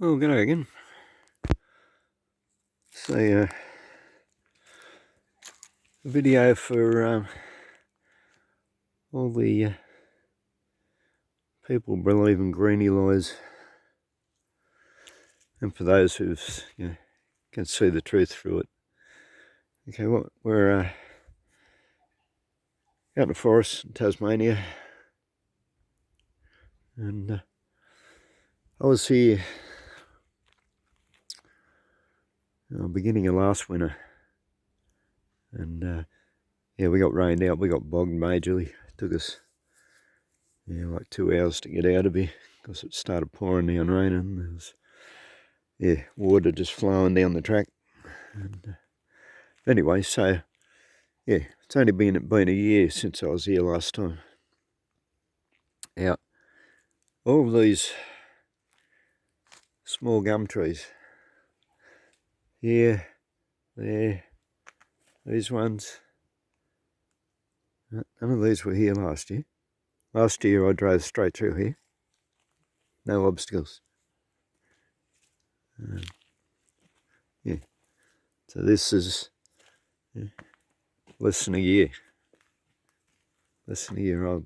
Well, g'day again. So, a video for all the people believing greenie lies, and for those who can see the truth through it. Okay, we're out in the forest in Tasmania, and I was here beginning of last winter, and we got rained out. We got bogged majorly. It took us like 2 hours to get out of here because it started pouring down rain, and there was water just flowing down the track. And anyway, so it's only been a year since I was here last time. Out all of these small gum trees here, there, these ones, none of these were here last year. Last year I drove straight through here, no obstacles. So this is less than a year old.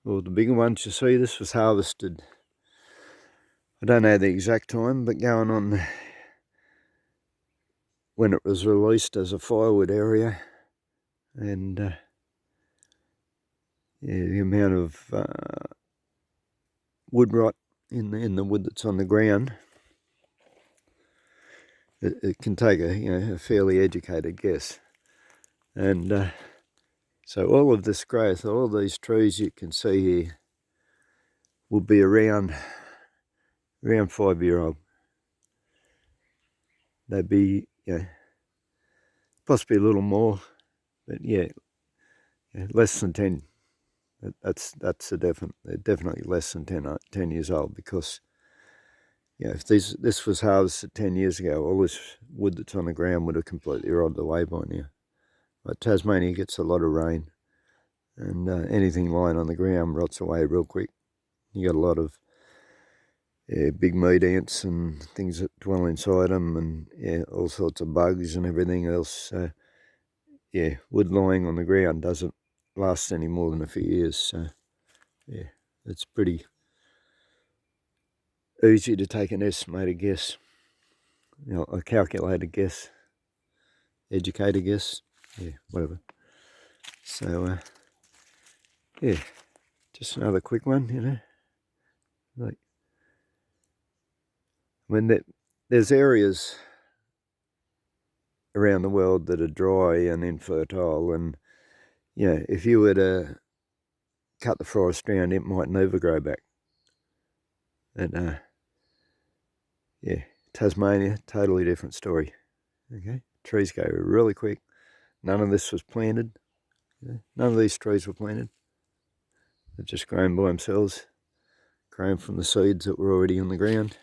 Well, the bigger ones you see, this was harvested, I don't know the exact time, but going on when it was released as a firewood area. And the amount of wood rot in the wood that's on the ground, it can take a fairly educated guess. And so all of this growth, all of these trees you can see here, will be around 5-year-old. They'd be possibly a little more, but less than 10. That's a definite. They're definitely less than 10 years old, because if this was harvested 10 years ago, all this wood that's on the ground would have completely rotted away by now. But Tasmania gets a lot of rain, and anything lying on the ground rots away real quick. You got a lot of big meat ants and things that dwell inside them, and all sorts of bugs and everything else. So wood lying on the ground doesn't last any more than a few years. So it's pretty easy to take an estimated guess, a calculated guess, educated guess, whatever. So just another quick one, like, there's areas around the world that are dry and infertile, and if you were to cut the forest down, it might never grow back. And Tasmania, totally different story. Okay, trees go really quick. None of this was planted. None of these trees were planted. They've just grown by themselves, grown from the seeds that were already on the ground.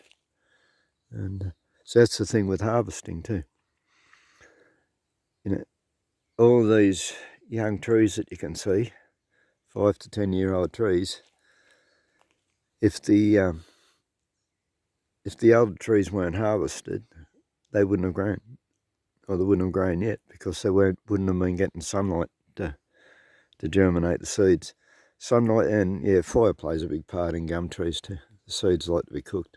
And so that's the thing with harvesting too. All of these young trees that you can see, 5 to 10-year-old trees, if the older trees weren't harvested, they wouldn't have grown, or they wouldn't have grown yet, because they wouldn't have been getting sunlight to germinate the seeds. Sunlight and fire plays a big part in gum trees too. The seeds like to be cooked.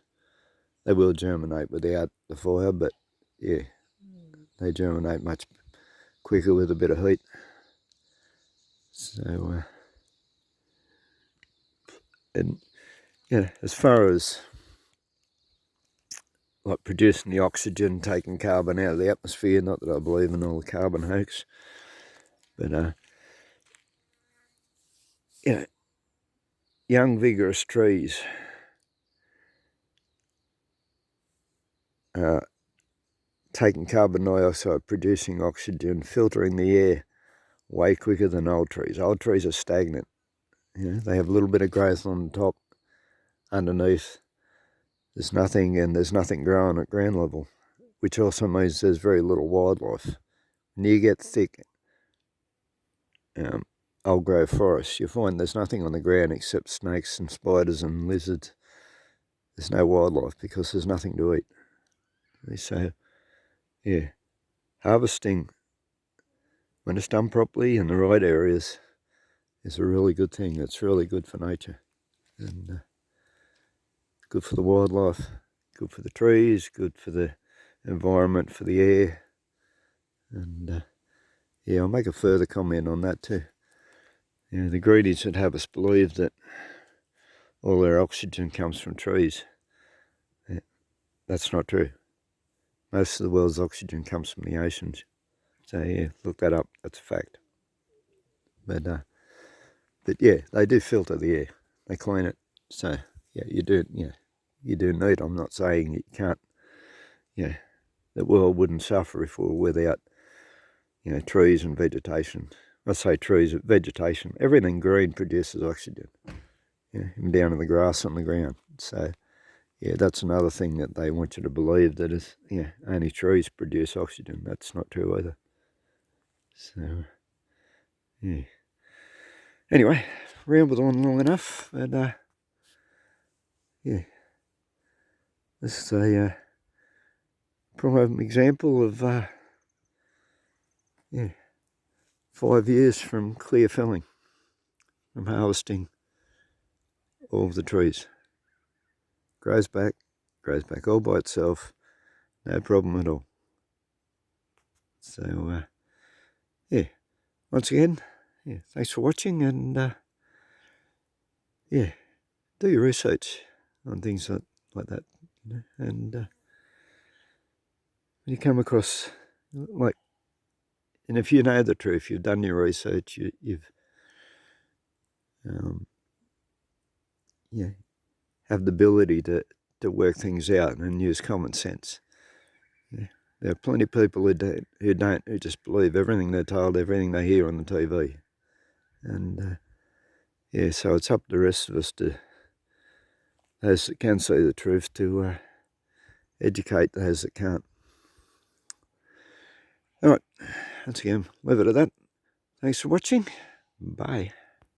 They will germinate without the fire, but they germinate much quicker with a bit of heat. So as far as like producing the oxygen, taking carbon out of the atmosphere, not that I believe in all the carbon hoax, but young vigorous trees taking carbon dioxide, producing oxygen, filtering the air way quicker than old trees. Old trees are stagnant. They have a little bit of growth on the top. Underneath, there's nothing, and there's nothing growing at ground level, which also means there's very little wildlife. When you get thick old growth forests, you find there's nothing on the ground except snakes and spiders and lizards. there's no wildlife because there's nothing to eat. So, yeah, harvesting, when it's done properly in the right areas, is a really good thing. It's really good for nature, and good for the wildlife, good for the trees, good for the environment, for the air. And yeah, I'll make a further comment on that too. You know, the greedies that have us believe that all our oxygen comes from trees. That's not true. Most of the world's oxygen comes from the oceans. So yeah, look that up. That's a fact. But yeah, they do filter the air. They clean it. So yeah, you do need. I'm not saying you can't. Yeah, the world wouldn't suffer if we were without, trees and vegetation. I say trees, vegetation. Everything green produces oxygen. Even down to the grass on the ground. So yeah, that's another thing that they want you to believe, that is, only trees produce oxygen. That's not true either. So yeah. Anyway, rambled on long enough, but yeah, this is a prime example of 5 years from clear felling, from harvesting all of the trees. Grows back all by itself, no problem at all. So yeah, once again, thanks for watching, and do your research on things like that, and when you come across, like, and if you know the truth, you've done your research, you've have the ability to work things out and use common sense. There are plenty of people who just believe everything they're told, everything they hear on the TV, and so it's up to the rest of us, to those that can see the truth, to educate those that can't. All right, once again, leave it at that. Thanks for watching. Bye.